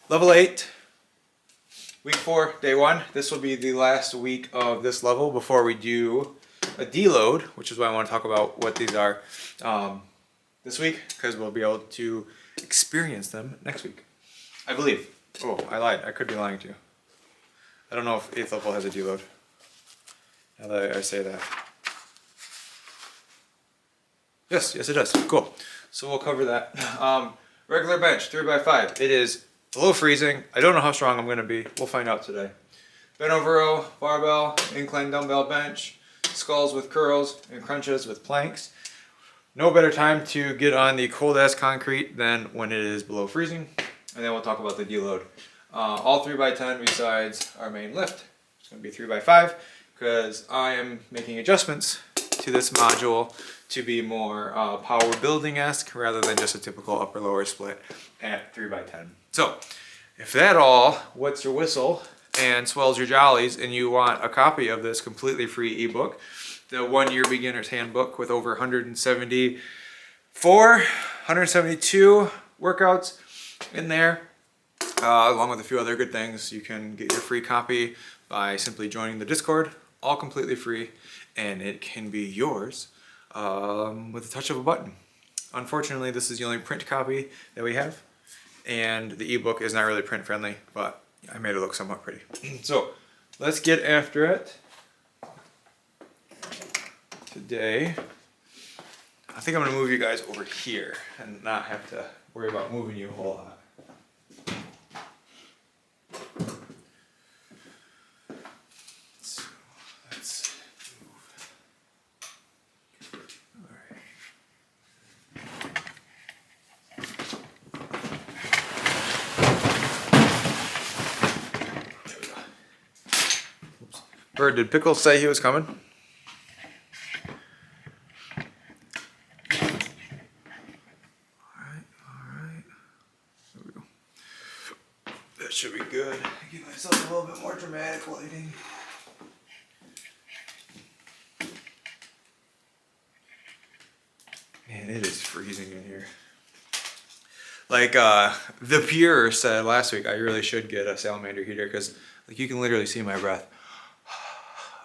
Level 8, week 4, day 1. This will be the last week of this level before we do a deload, which is why I want to talk about what these are this week, because we'll be able to experience them next week, I believe. Oh, I lied. I could be lying to you. I don't know if 8th level has a deload. Now that I say that. Yes, it does. Cool. So we'll cover that. Regular bench, 3x5. It is below freezing. I don't know how strong I'm going to be. We'll find out today. Bent over row, barbell, incline dumbbell bench, sculls with curls, and crunches with planks. No better time to get on the cold ass concrete than when it is below freezing. And then we'll talk about the deload. All 3x10 besides our main lift. It's going to be 3x5 because I am making adjustments to this module to be more power building-esque rather than just a typical upper-lower split at 3x10. So, if that all wets your whistle and swells your jollies and you want a copy of this completely free ebook, the 1-year beginner's handbook with over 172 workouts in there, along with a few other good things, you can get your free copy by simply joining the Discord, all completely free, and it can be yours with the touch of a button. Unfortunately, this is the only print copy that we have, and the ebook is not really print friendly, but I made it look somewhat pretty. So let's get after it. Today, I think I'm gonna move you guys over here and not have to worry about moving you a whole lot. So let's move. All right. There we go. Oops. Bird, did Pickles say he was coming? Should be good. Give myself a little bit more dramatic lighting. Man, it is freezing in here. Like the Pure said last week, I really should get a salamander heater because like you can literally see my breath.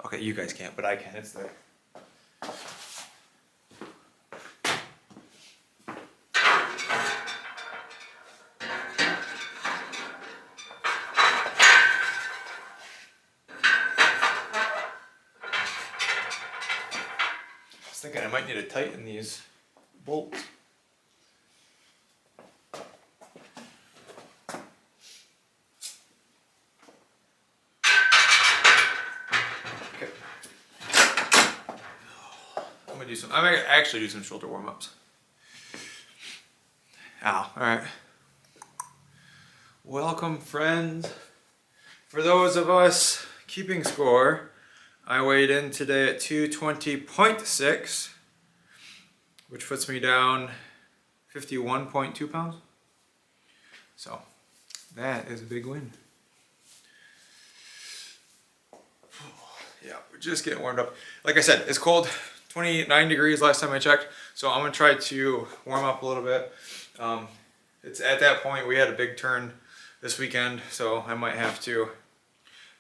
Okay, you guys can't, but I can. It's there. Thinking I might need to tighten these bolts. Okay. I'm gonna actually do some shoulder warm-ups. Ow, alright. Welcome, friends. For those of us keeping score, I weighed in today at 220.6, which puts me down 51.2 pounds. So that is a big win. Yeah, we're just getting warmed up. Like I said, it's cold, 29 degrees last time I checked. So I'm gonna try to warm up a little bit. It's at that point, we had a big turn this weekend, so I might have to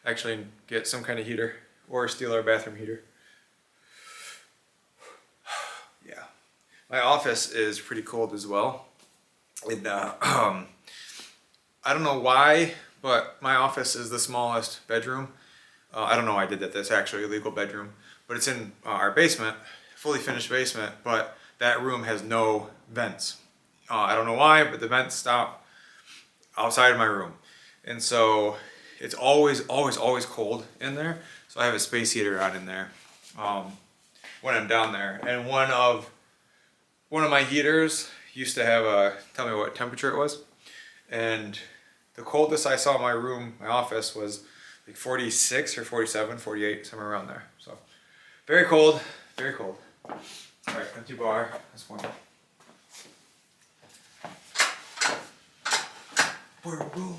actually get some kind of heater or steal our bathroom heater. Yeah. My office is pretty cold as well. And I don't know why, but my office is the smallest bedroom. I don't know why I did that. That's actually a legal bedroom. But it's in our basement, fully finished basement, but that room has no vents. I don't know why, but the vents stop outside of my room. And so it's always cold in there. So I have a space heater on in there when I'm down there. And one of my heaters used to have a, tell me what temperature it was. And the coldest I saw in my room, my office, was like 46 or 47, 48, somewhere around there. So very cold, very cold. All right, empty bar, that's one. Boom, boom.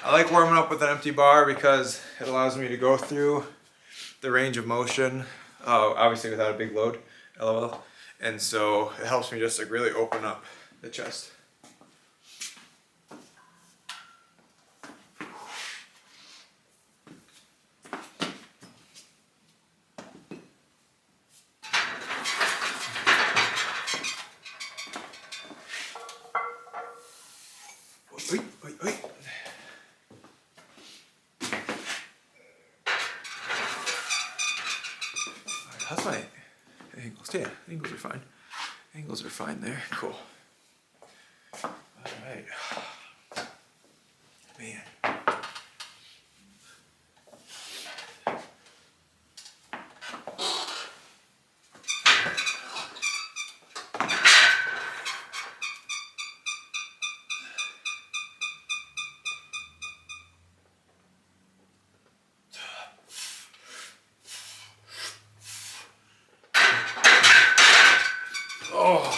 I like warming up with an empty bar because it allows me to go through the range of motion, obviously without a big load, LOL. And so it helps me just like really open up the chest. Wait, wait, wait. How's my angles? Yeah, angles are fine. Angles are fine there. Cool. All right. Man. Oh.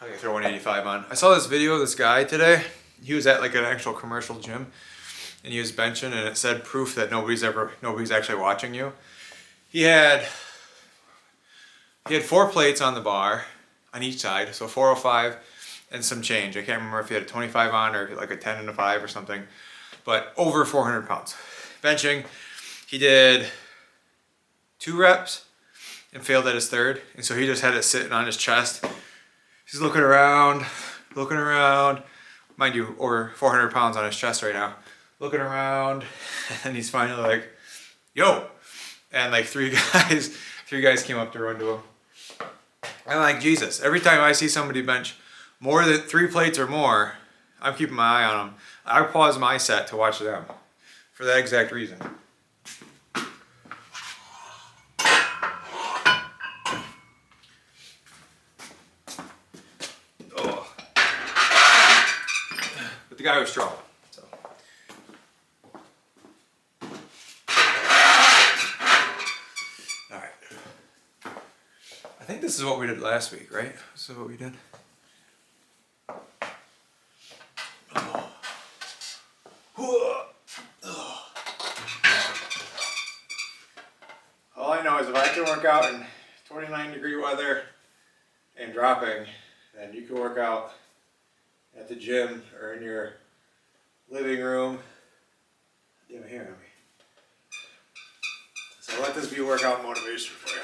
I can throw 185 on. I saw this video of this guy today. He was at like an actual commercial gym and he was benching and it said proof that nobody's actually watching you. He had 4 plates on the bar on each side, so 405 and some change. I can't remember if he had a 25 on or like a 10 and a 5 or something, but over 400 pounds. Benching, he did 2 reps and failed at his 3rd, and so he just had it sitting on his chest. He's looking around, mind you, over 400 pounds on his chest right now, looking around, and he's finally like, yo, and like three guys came up to run to him. I'm like, Jesus, every time I see somebody bench more than 3 plates or more, I'm keeping my eye on them. I pause my set to watch them for that exact reason. But the guy was strong. So. All right. I think this is what we did last week, right? This is what we did. All I know is if I can work out in 29-degree weather and dropping, then you can work out at the gym or in your living room. Damn it, hearing me. So let this be workout motivation for you.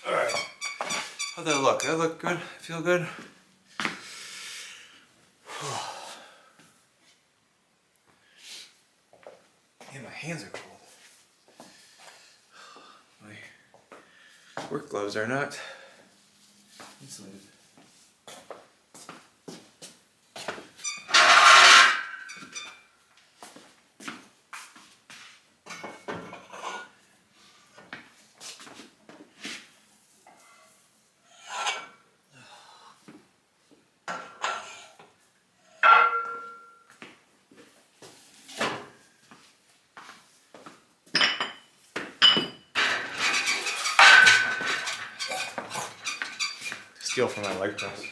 Alright. How'd that look? That look good? Feel good? Man, my hands are cold. My work gloves are not insulated. Steal from my leg press.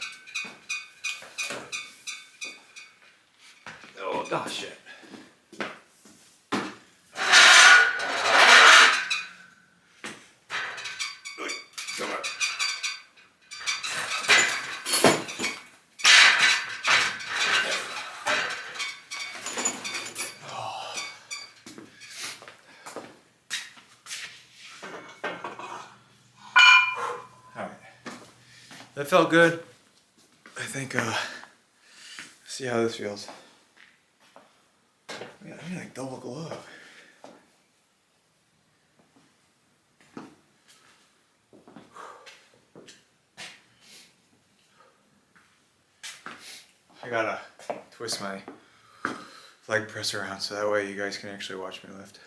Oh shit. Come on. That felt good. I think, see how this feels. Man, I need like double glove. I gotta twist my leg press around so that way you guys can actually watch me lift.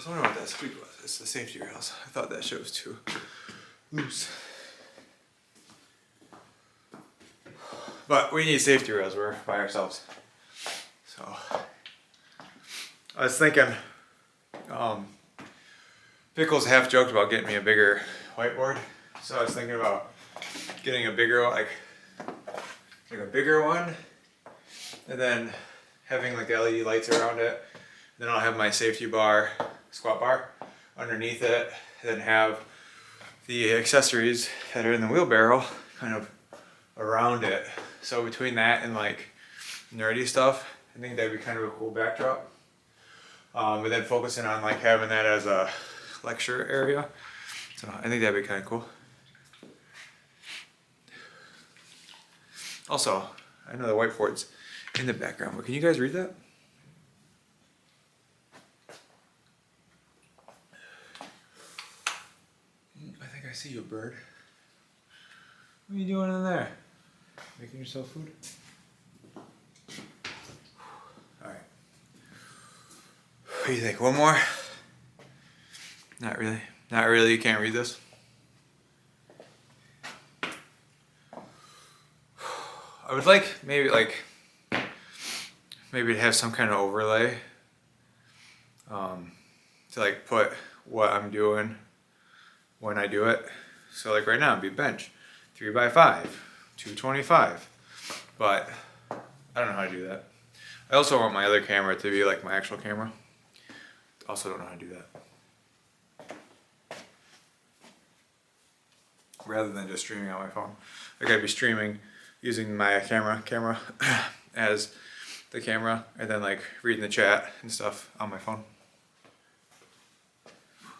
was wondering what that squeak was. It's the safety rails. I thought that shit was too loose. But we need safety rails. We're by ourselves. So I was thinking, Pickles half joked about getting me a bigger whiteboard. So I was thinking about getting a bigger, like a bigger one, and then having like the LED lights around it. Then I'll have my safety bar, squat bar, underneath it, and then have the accessories that are in the wheelbarrow kind of around it. So between that and like nerdy stuff, I think that'd be kind of a cool backdrop. But then focusing on like having that as a lecture area. So I think that'd be kind of cool. Also, I know the whiteboard's in the background, but can you guys read that? I think I see you, bird. What are you doing in there? Making yourself food? Alright. What do you think? One more? Not really. Not really, you can't read this? I would like maybe to have some kind of overlay to like put what I'm doing when I do it. So like right now it'd be bench 3x5, 225, but I don't know how to do that. I also want my other camera to be like my actual camera. Also don't know how to do that. Rather than just streaming on my phone. Like I'd be streaming using my camera as the camera, and then like reading the chat and stuff on my phone.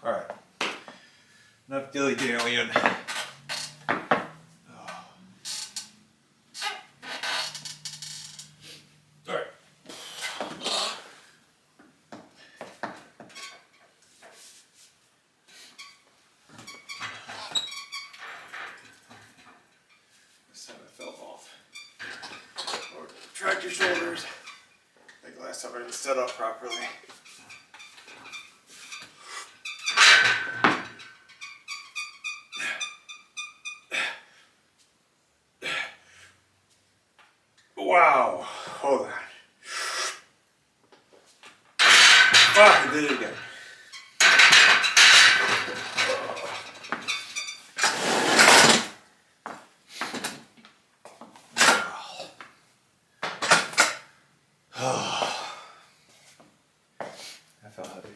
Alright. Enough dilly-dallying. Alright. This time I fell off. Or track your shoulders. Like last time I didn't set up properly. Wow. Hold on. Fuck, I did it again. That felt heavy.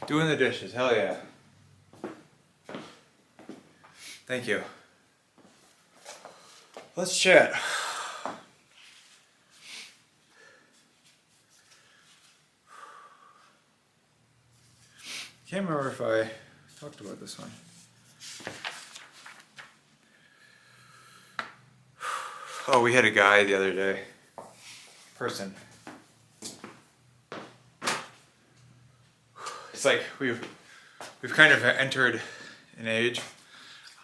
Doing the dishes, hell yeah. Thank you. Let's chat. Can't remember if I talked about this one. Oh, we had a guy the other day. Person. It's like we've kind of entered an age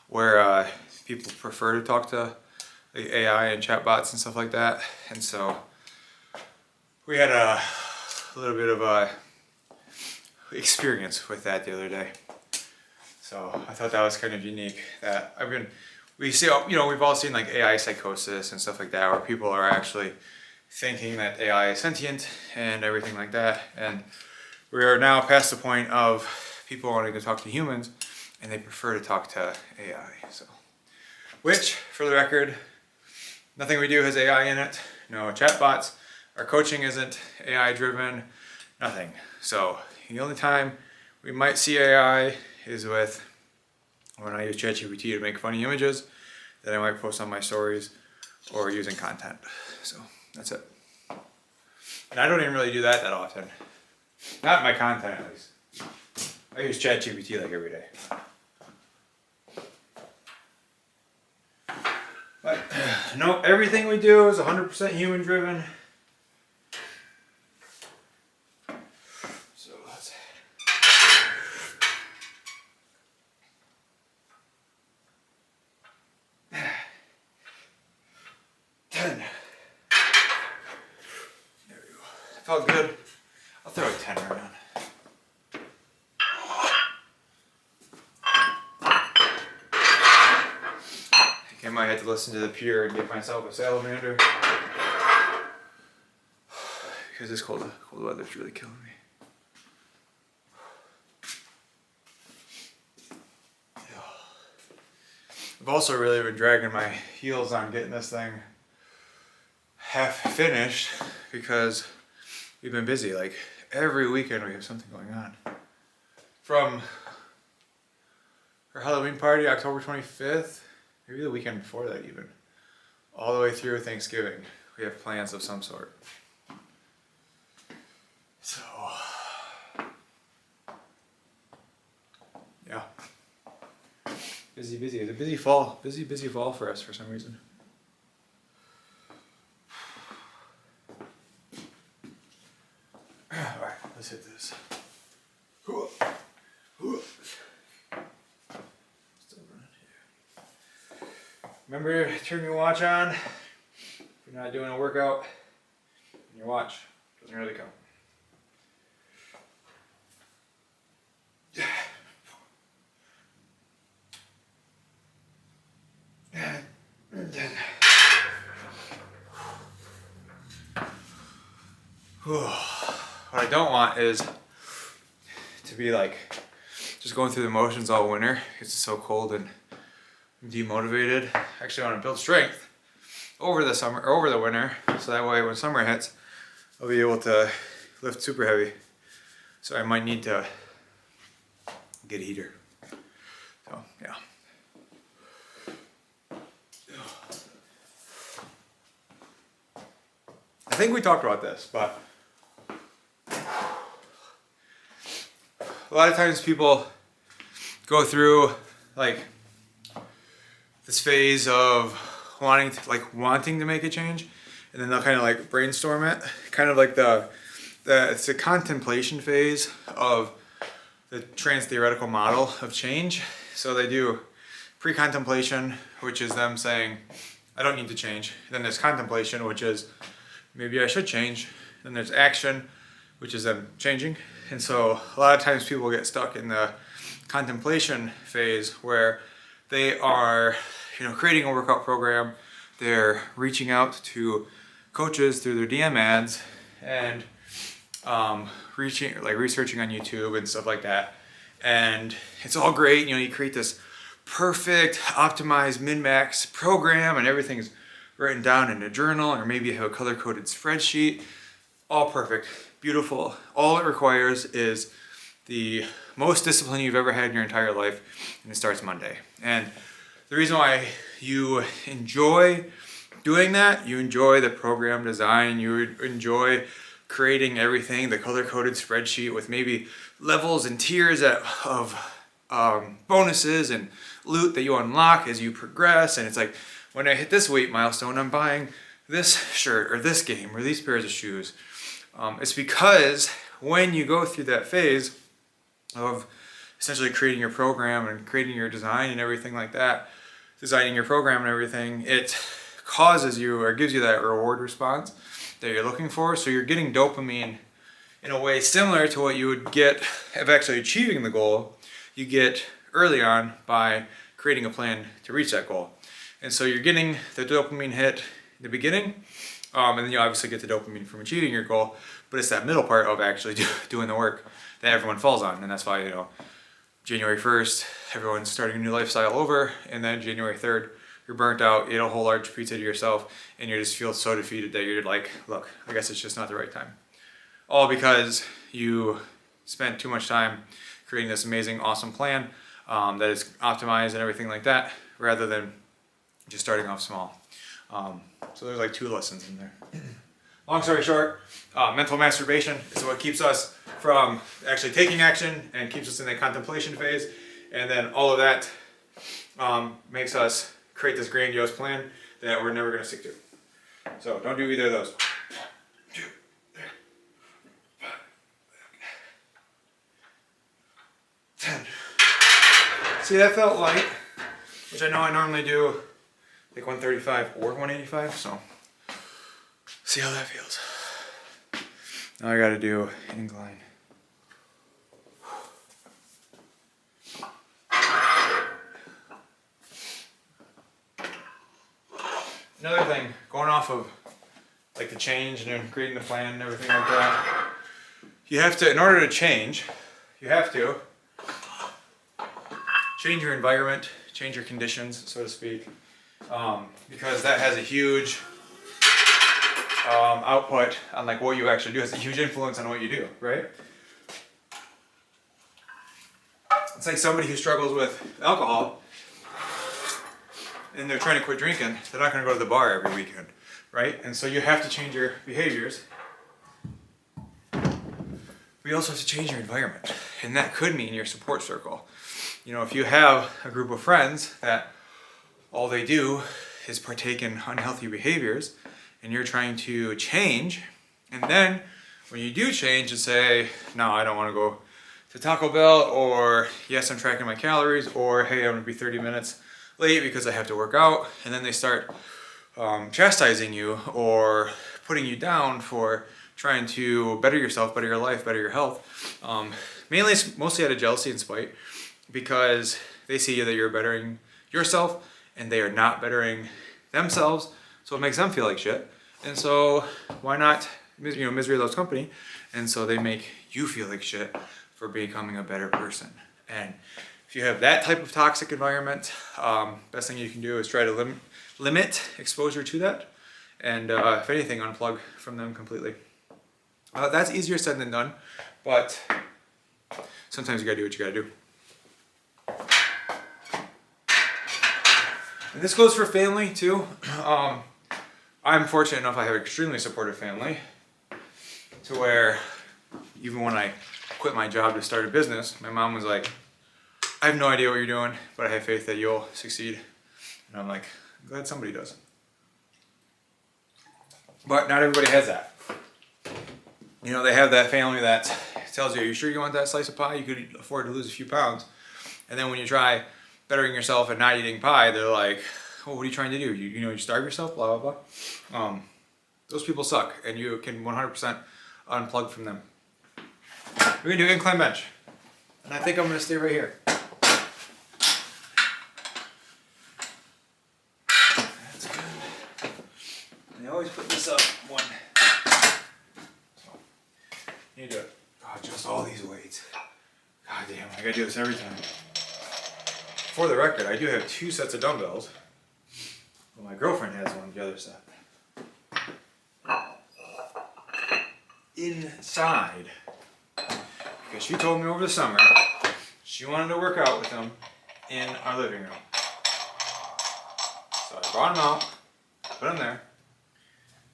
where people prefer to talk to like AI and chatbots and stuff like that, and so we had a little bit of a experience with that the other day. So I thought that was kind of unique. That we see, you know, we've all seen like AI psychosis and stuff like that, where people are actually thinking that AI is sentient and everything like that, and we are now past the point of people wanting to talk to humans, and they prefer to talk to AI. So, which, for the record, nothing we do has AI in it. No chatbots. Our coaching isn't AI driven. Nothing. So the only time we might see AI is with when I use ChatGPT to make funny images that I might post on my stories or using content. So that's it. And I don't even really do that often. Not my content, at least. I use ChatGPT like every day. But no, everything we do is 100% human driven. So let's. Ten. There we go. Felt good. I'll throw a 10 around. I might have to listen to the pier and get myself a salamander. Because this cold weather's really killing me. I've also really been dragging my heels on getting this thing half finished because we've been busy. Like every weekend we have something going on. From our Halloween party, October 25th, maybe the weekend before that even, all the way through Thanksgiving, we have plans of some sort. So, yeah. Busy. It's a busy fall. Busy fall for us for some reason. Alright, let's hit this. Remember to turn your watch on if you're not doing a workout. And your watch doesn't really count. What I don't want is to be like just going through the motions all winter because it's so cold and demotivated. Actually, I want to build strength over the summer, or over the winter, so that way when summer hits, I'll be able to lift super heavy. So I might need to get a heater. So yeah. I think we talked about this, but a lot of times people go through like this phase of wanting to make a change, and then they'll kind of like brainstorm it, kind of like it's a contemplation phase of the trans theoretical model of change. So they do pre-contemplation, which is them saying, I don't need to change. Then there's contemplation, which is maybe I should change. Then there's action, which is them changing. And so a lot of times people get stuck in the contemplation phase where they are, creating a workout program. They're reaching out to coaches through their DM ads and researching on YouTube and stuff like that. And it's all great. You create this perfect, optimized min-max program and everything's written down in a journal, or maybe you have a color-coded spreadsheet. All perfect, beautiful. All it requires is the most discipline you've ever had in your entire life, and it starts Monday. And the reason why you enjoy doing that, you enjoy the program design, you enjoy creating everything, the color-coded spreadsheet with maybe levels and tiers of bonuses and loot that you unlock as you progress. And it's like, when I hit this weight milestone, I'm buying this shirt or this game or these pairs of shoes. It's because when you go through that phase of essentially creating your program and creating your design and everything like that, designing your program and everything, it causes you or gives you that reward response that you're looking for. So you're getting dopamine in a way similar to what you would get of actually achieving the goal you get early on by creating a plan to reach that goal. And so you're getting the dopamine hit in the beginning, and then you obviously get the dopamine from achieving your goal, but it's that middle part of actually doing the work that everyone falls on. And that's why, January 1st, everyone's starting a new lifestyle over, and then January 3rd, you're burnt out, you ate a whole large pizza to yourself, and you just feel so defeated that you're like, look, I guess it's just not the right time. All because you spent too much time creating this amazing, awesome plan that is optimized and everything like that, rather than just starting off small. So there's like 2 lessons in there. long story short, mental masturbation is what keeps us from actually taking action and keeps us in the contemplation phase. And then all of that makes us create this grandiose plan that we're never going to stick to. So don't do either of those. 2, 3, 5, 10. See, that felt light, which I know I normally do like 135 or 185, so see how that feels. Now I gotta do an incline. Another thing, going off of like the change and creating the plan and everything like that, you have to, in order to change, you have to change your environment, change your conditions, so to speak, because that has a huge output on like what you actually do. It has a huge influence on what you do, right? It's like somebody who struggles with alcohol and they're trying to quit drinking, they're not going to go to the bar every weekend, right? And so you have to change your behaviors. But you also have to change your environment, and that could mean your support circle. You know, if you have a group of friends that all they do is partake in unhealthy behaviors, and you're trying to change, and then when you do change and say, no, I don't want to go to Taco Bell, or yes, I'm tracking my calories, or hey, I'm going to be 30 minutes late because I have to work out, and then they start chastising you or putting you down for trying to better yourself, better your life, better your health, mostly out of jealousy and spite, because they see that you're bettering yourself and they are not bettering themselves, so it makes them feel like shit. And so why not, misery loves company, and so they make you feel like shit for becoming a better person. And if you have that type of toxic environment, best thing you can do is try to limit exposure to that, and if anything, unplug from them completely. That's easier said than done, but sometimes you gotta do what you gotta do. And this goes for family too. I'm fortunate enough I have an extremely supportive family to where even when I quit my job to start a business, my mom was like, I have no idea what you're doing, but I have faith that you'll succeed. And I'm like, I'm glad somebody does. But not everybody has that. You know, they have that family that tells you, are you sure you want that slice of pie? You could afford to lose a few pounds. And then when you try bettering yourself and not eating pie, they're like, oh, what are you trying to do? You starve yourself, blah, blah, blah. Those people suck, and you can 100% unplug from them. We're gonna do incline bench. And I think I'm gonna stay right here. That's good. And I always put this up one. So, you do it. Oh, just all these weights. God damn, I gotta do this every time. For the record, I do have 2 sets of dumbbells. Well, my girlfriend has one, the other set. Inside. Because she told me over the summer she wanted to work out with them in our living room. So I brought them out, put them there.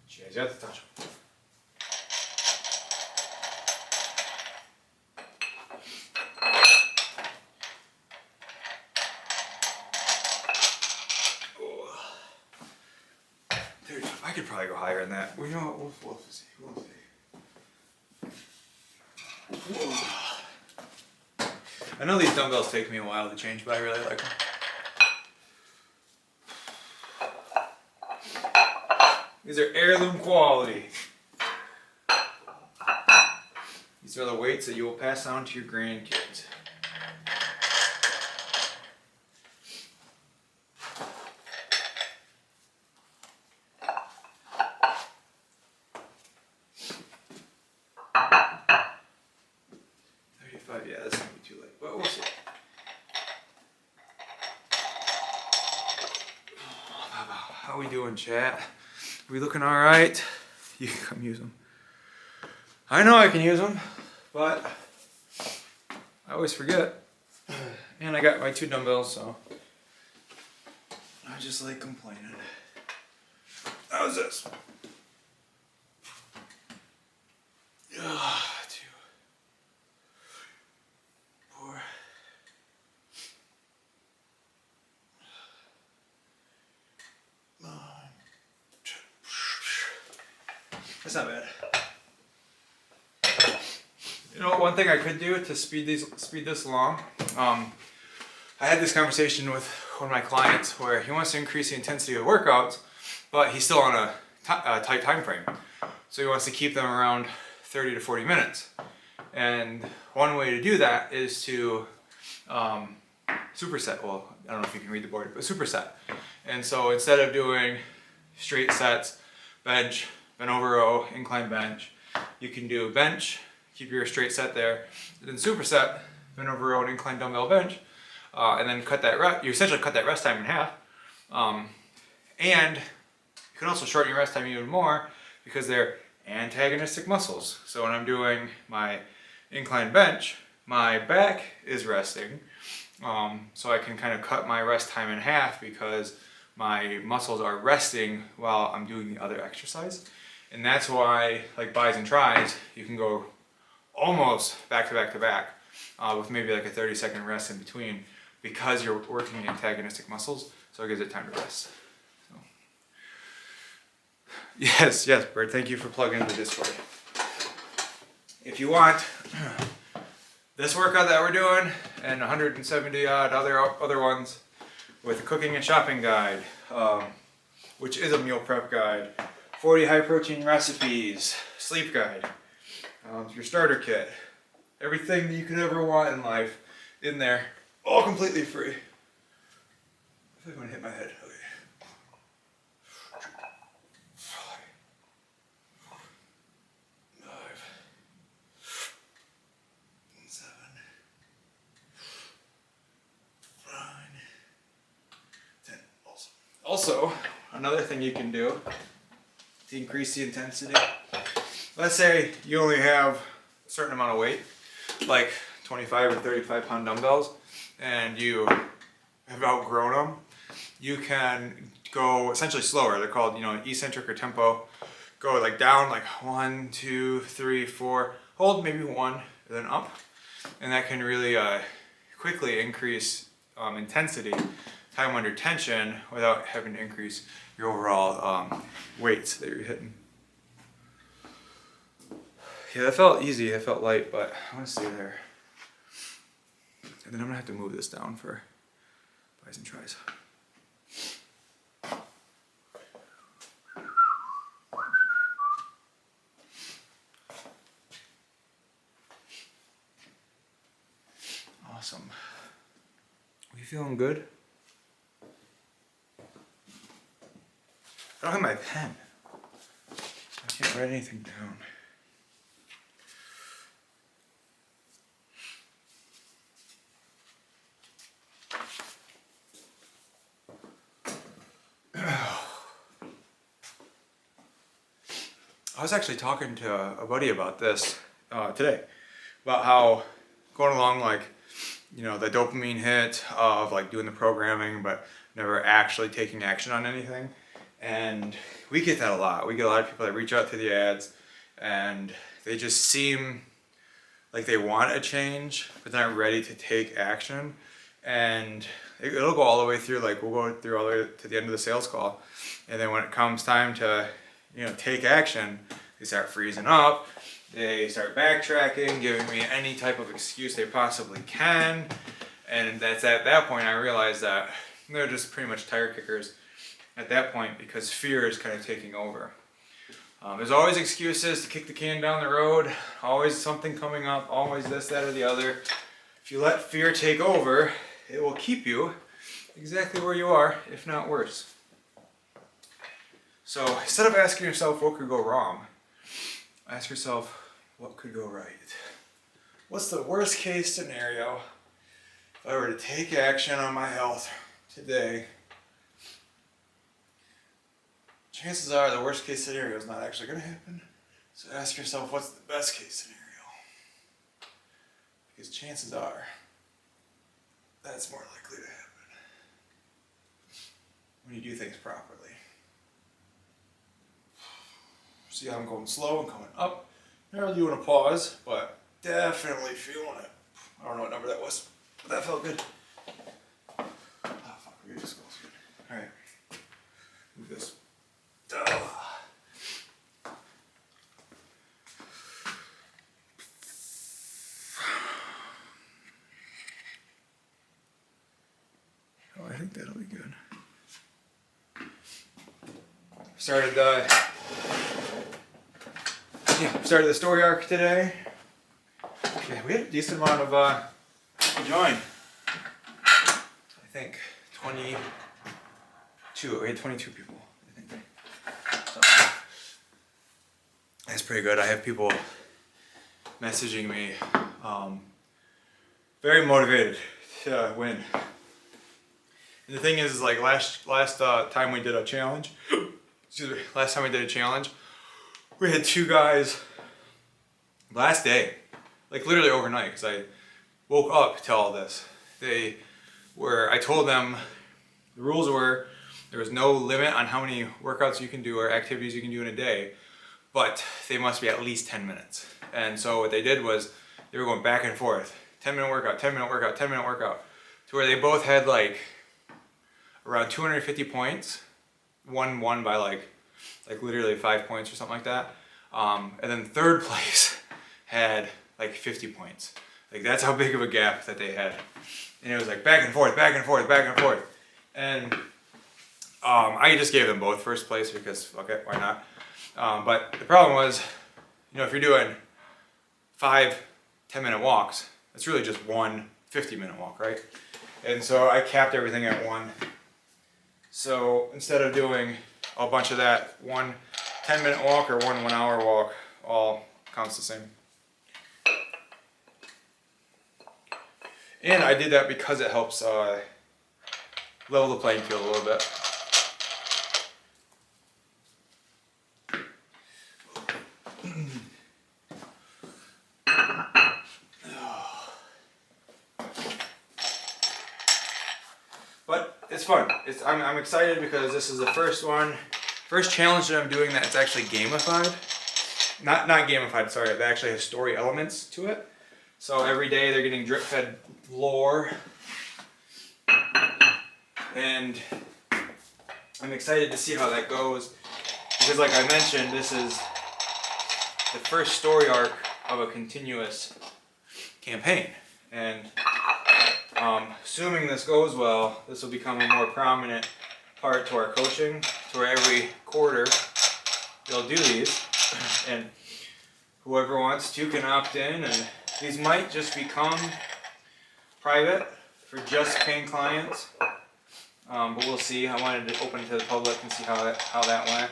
She has yet to touch them. I could probably go higher than that. Well, you know what? We'll see. We'll see. Whoa. I know these dumbbells take me a while to change, but I really like them. These are heirloom quality. These are the weights that you will pass on to your grandkids. Yeah, that's gonna be too late, but we'll see. How we doing, chat? We looking all right? You can come use them. I know I can use them, but I always forget. And I got my 2 dumbbells, so I just like complaining. How's this? not bad. You know, one thing I could do to speed this along, I had this conversation with one of my clients where he wants to increase the intensity of workouts, but he's still on a tight time frame. So he wants to keep them around 30 to 40 minutes. And one way to do that is to superset. Well, I don't know if you can read the board, but superset. And so instead of doing straight sets, bench, bent over row, incline bench, you can do bench, keep your straight set there, and then superset, bent over row, and incline dumbbell bench, and then cut that rest. You essentially cut that rest time in half. And you can also shorten your rest time even more because they're antagonistic muscles. So when I'm doing my incline bench, my back is resting. So I can kind of cut my rest time in half because my muscles are resting while I'm doing the other exercise. And that's why, like bis and tris, you can go almost back to back to back with maybe like a 30-second rest in between because you're working antagonistic muscles, so it gives it time to rest. So. Yes, Bert, thank you for plugging into the Discord. If you want this workout that we're doing and 170 odd other ones with a cooking and shopping guide, which is a meal prep guide, 40 high protein recipes, sleep guide, your starter kit, everything that you could ever want in life in there, all completely free. I feel like I'm gonna hit my head. Okay. 5, 7, 9, 10. Awesome. Also, another thing you can do to increase the intensity. Let's say you only have a certain amount of weight, like 25 or 35 pound dumbbells, and you have outgrown them. You can go essentially slower. They're called, eccentric or tempo. Go like down, like 1, 2, 3, 4. Hold maybe 1, and then up, and that can really quickly increase intensity, time under tension, without having to increase your overall weights that you're hitting. Yeah, that felt easy, it felt light, but I want to stay there. And then I'm going to have to move this down for bis and tris. Awesome. Are you feeling good? I don't have my pen. I can't write anything down. I was actually talking to a buddy about this today, about how going along the dopamine hit of like doing the programming but never actually taking action on anything. And we get that a lot. We get a lot of people that reach out through the ads and they just seem like they want a change but they're not ready to take action. And it'll go all the way through, like we'll go through all the way to the end of the sales call. And then when it comes time to take action, they start freezing up, they start backtracking, giving me any type of excuse they possibly can, and that's at that point I realize that they're just pretty much tire kickers at that point because fear is kind of taking over. There's always excuses to kick the can down the road, always something coming up, always this, that, or the other. If you let fear take over, it will keep you exactly where you are, if not worse. So instead of asking yourself what could go wrong, ask yourself what could go right. What's the worst case scenario if I were to take action on my health today? Chances are the worst case scenario is not actually going to happen. So ask yourself what's the best case scenario? Because chances are that's more likely to happen when you do things properly. See how I'm going slow and coming up. I really do want to pause, but definitely feeling it. I don't know what number that was, but that felt good. Oh, fuck, we just go good. Alright. Move this. that'll be good. Started the story arc today. Okay, we had a decent amount of join. I think 22. We had 22 people. I think. So, that's pretty good. I have people messaging me, very motivated to win. And the thing is like last time we did a challenge. Last time we did a challenge, we had 2 guys last day, like literally overnight, because I woke up to all this. I told them the rules were there was no limit on how many workouts you can do or activities you can do in a day, but they must be at least 10 minutes. And so what they did was they were going back and forth, 10-minute workout, 10-minute workout, 10-minute workout, to where they both had like around 250 points. One won by like literally 5 points or something like that. And then third place had like 50 points. Like that's how big of a gap that they had. And it was like back and forth, back and forth, back and forth. And I just gave them both first place because okay, why not? But the problem was, you know, if you're doing 5 10-minute walks, it's really just one 50-minute walk, right? And so I capped everything at 1. So instead of doing a bunch of that, one 10-minute walk or one 1-hour walk all counts the same. And I did that because it helps level the playing field a little bit. But it's fun. I'm excited because this is the first challenge that I'm doing that it's actually gamified. Not gamified, sorry, that actually has story elements to it. So every day they're getting drip fed lore. And I'm excited to see how that goes. Because like I mentioned, this is the first story arc of a continuous campaign. And assuming this goes well, this will become a more prominent part to our coaching, to where every quarter they'll do these, and whoever wants to can opt in, and these might just become private for just paying clients, but we'll see. I wanted to open it to the public and see how that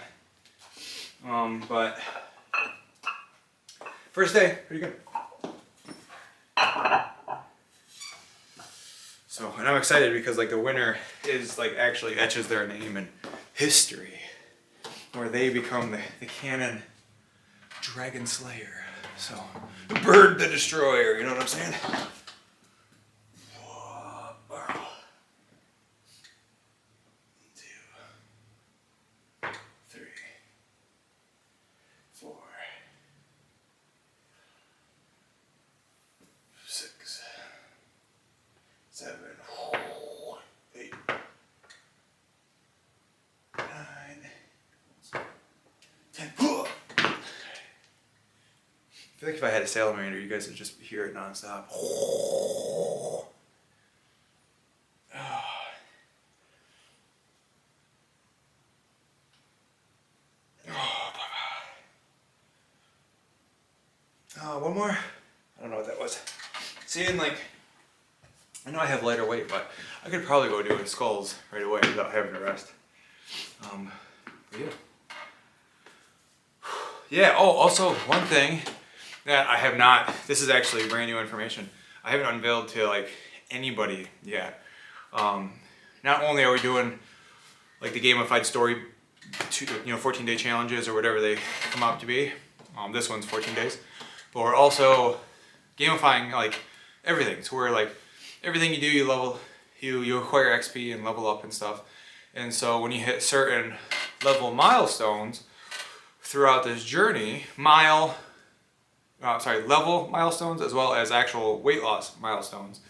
went, but first day, pretty good. So, and I'm excited because like the winner is like actually etches their name in history, where they become the canon Dragon Slayer. So, Bird the Destroyer, you know what I'm saying? 2, 3, 4, 6, 7, 8, 9, 10. I feel like if I had a salamander, you guys would just hear it nonstop. One more? I don't know what that was. Seeing like, I know I have lighter weight, but I could probably go do skulls right away without having to rest. But yeah. Yeah, oh, also one thing that I have not, this is actually brand new information, I haven't unveiled to like anybody yet. Not only are we doing like the gamified story, 14-day challenges or whatever they come out to be. This one's 14 days. But we're also gamifying like everything. So we're like, everything you do, you acquire XP and level up and stuff. And so when you hit certain level milestones throughout this journey, level milestones as well as actual weight loss milestones,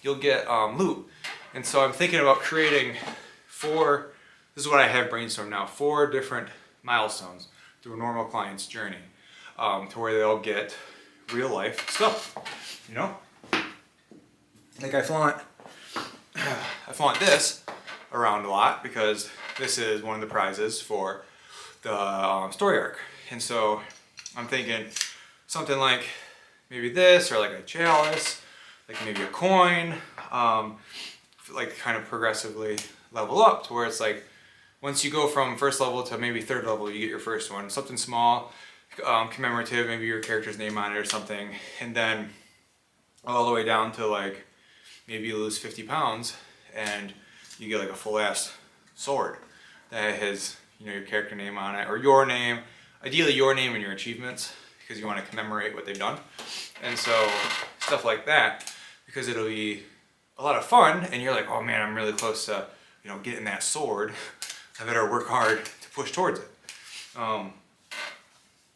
you'll get loot. And so I'm thinking about creating 4, this is what I have brainstormed now, 4 different milestones through a normal client's journey, to where they'll get real life stuff, you know? Like I flaunt this, around a lot because this is one of the prizes for the story arc. And so I'm thinking something like maybe this, or like a chalice, like maybe a coin, like kind of progressively level up to where it's like once you go from first level to maybe third level, you get your first one, something small, commemorative, maybe your character's name on it or something, and then all the way down to like maybe you lose 50 pounds and you get like a full ass sword that has, you know, your character name on it, or your name, ideally your name and your achievements, because you want to commemorate what they've done. And so stuff like that, because it'll be a lot of fun and you're like, oh man, I'm really close to, you know, getting that sword. I better work hard to push towards it.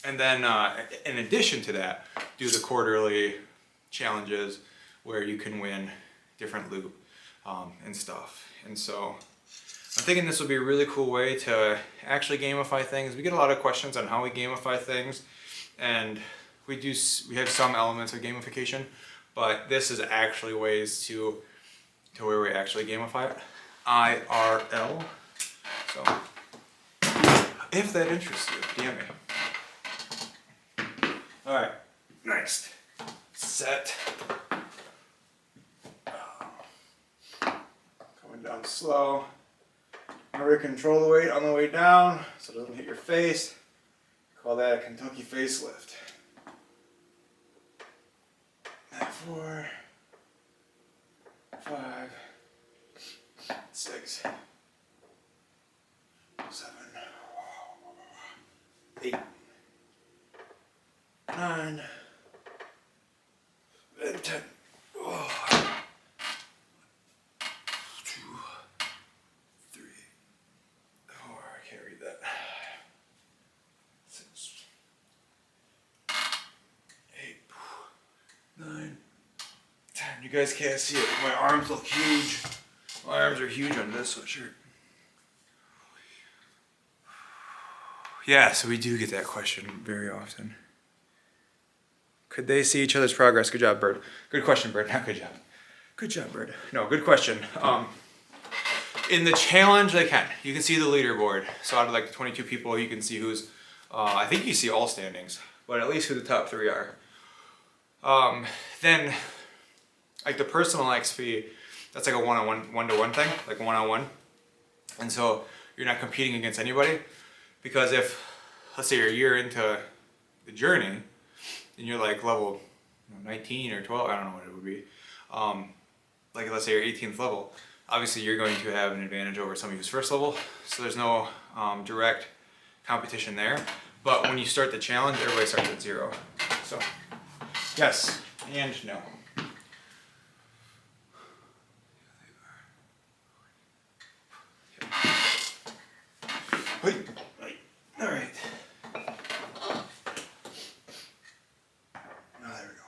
And then in addition to that, do the quarterly challenges where you can win different loot and stuff. And so I'm thinking this would be a really cool way to actually gamify things. We get a lot of questions on how we gamify things, and we have some elements of gamification, but this is actually ways to where we actually gamify it. IRL. So if that interests you, DM me. All right, next. Set. Coming down slow. Remember to control the weight on the way down so it doesn't hit your face. Call that a Kentucky facelift. 4, 5, 6, 7, 8, 9, and 10. 2, 3, 4. I can't read that. 6, 8, 9, 10. You guys can't see it. My arms look huge. My arms are huge on this sweatshirt. Yeah, so we do get that question very often. Could they see each other's progress? Good job, Bird. Good question, Bird. Not good job. Good job, Bird. No, good question. In the challenge, they can. You can see the leaderboard. So out of like the 22 people, you can see who's, I think you see all standings, but at least who the top 3 are. Then, like the personal XP, that's like a one-to-one thing, like one-on-one. And so you're not competing against anybody. Because if, let's say you're a year into the journey, and you're like level 19 or 12, I don't know what it would be. Like let's say you're 18th level, obviously you're going to have an advantage over somebody who's first level. So there's no direct competition there. But when you start the challenge, everybody starts at 0. So yes and no. Wait. All right. Now there we go.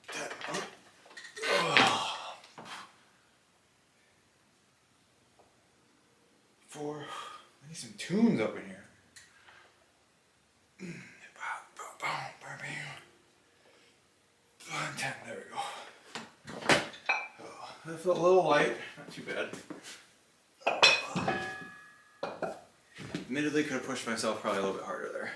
10. Oh. 4. I need some tunes up in here. 10, there we go. Oh, that felt a little light, not too bad. Admittedly, could have pushed myself probably a little bit harder there.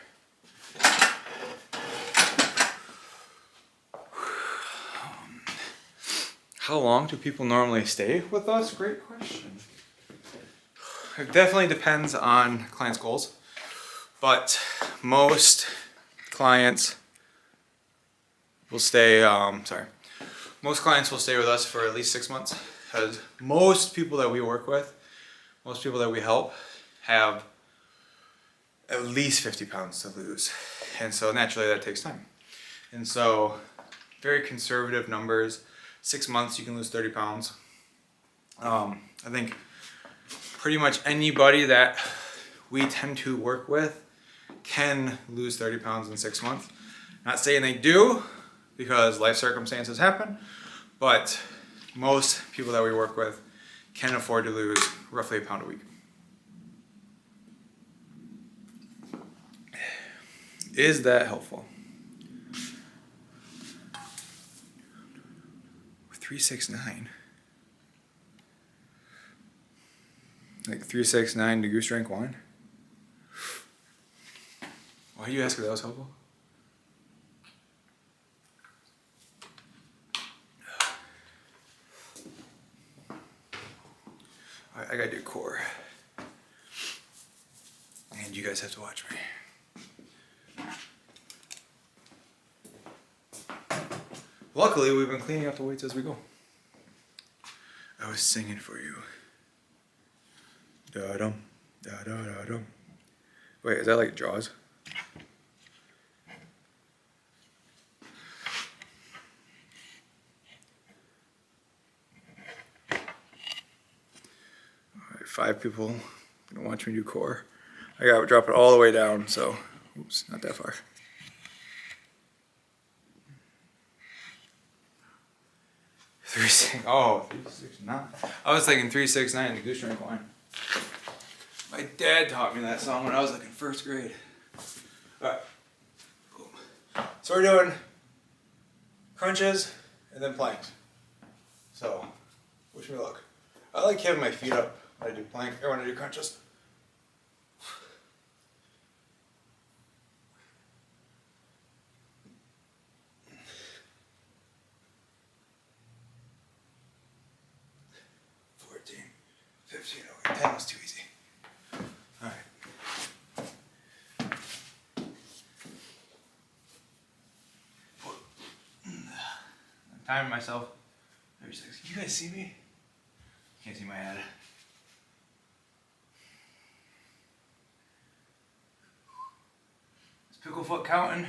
How long do people normally stay with us? Great question. It definitely depends on clients' goals, but most clients will stay, most clients will stay with us for at least 6 months, because most people that we work with, most people that we help have at least 50 pounds to lose. And so naturally that takes time. And so very conservative numbers, 6 months you can lose 30 pounds. I think pretty much anybody that we tend to work with can lose 30 pounds in 6 months. Not saying they do, because life circumstances happen, but most people that we work with can afford to lose roughly a pound a week. Is that helpful? 369. Like 369 to goose drink wine? Why do you ask if that was helpful? Alright, I gotta do core. And you guys have to watch me. Luckily, we've been cleaning up the weights as we go. I was singing for you. Da-dum, da-da-da-dum. Wait, is that like Jaws? Alright, 5 people gonna watch me do core. I gotta drop it all the way down, so, oops, not that far. Oh, 369. I was thinking 369 in the goose drink wine. My dad taught me that song when I was like in 1st grade. Alright. Boom. So we're doing crunches and then planks. So, wish me luck. I like having my feet up when I do plank or when I do crunches. Okay, 10 was too easy. Alright. I'm timing myself. 36. Can you guys see me? Can't see my head. Is Picklefoot counting?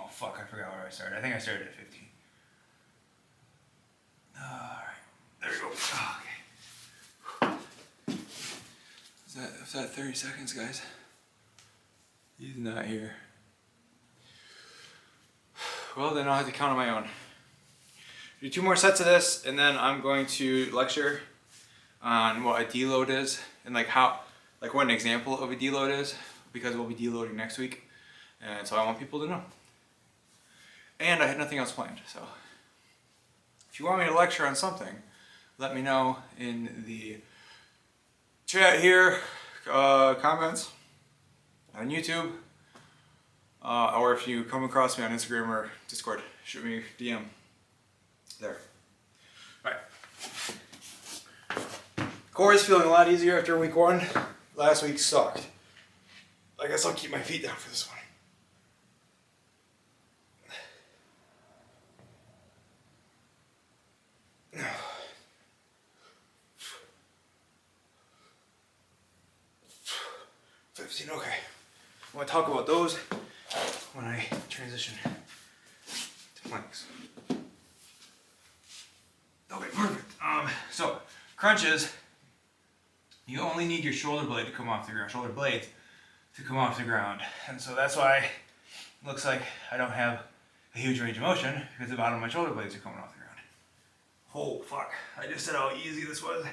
Oh fuck, I forgot where I started. I think I started at 15. Alright, there we go. Oh, okay. Is that 30 seconds, guys? He's not here. Well, then I'll have to count on my own. Do 2 more sets of this, and then I'm going to lecture on what a deload is, and like what an example of a deload is, because we'll be deloading next week. And so I want people to know. And I had nothing else planned, so if you want me to lecture on something, let me know in the chat here, comments, on YouTube, or if you come across me on Instagram or Discord, shoot me a DM there. Alright. Core is feeling a lot easier after week 1. Last week sucked. I guess I'll keep my feet down for this one. Okay. I want to talk about those when I transition to planks. Okay, perfect. So crunches, you only need your shoulder blade to come off the ground. Shoulder blades to come off the ground, and so that's why it looks like I don't have a huge range of motion, because the bottom of my shoulder blades are coming off the ground. Oh fuck! I just said how easy this was.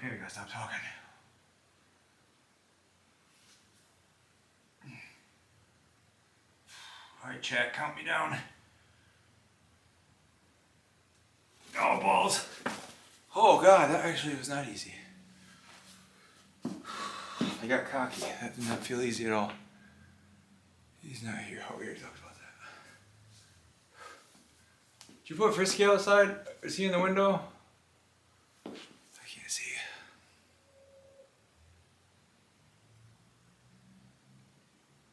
Here we go. Stop talking. Alright, chat, count me down. Oh, balls. Oh, God, that actually was not easy. I got cocky. That did not feel easy at all. He's not here. Oh, we already talked about that. Did you put Frisky outside? Is he in the window? I can't see.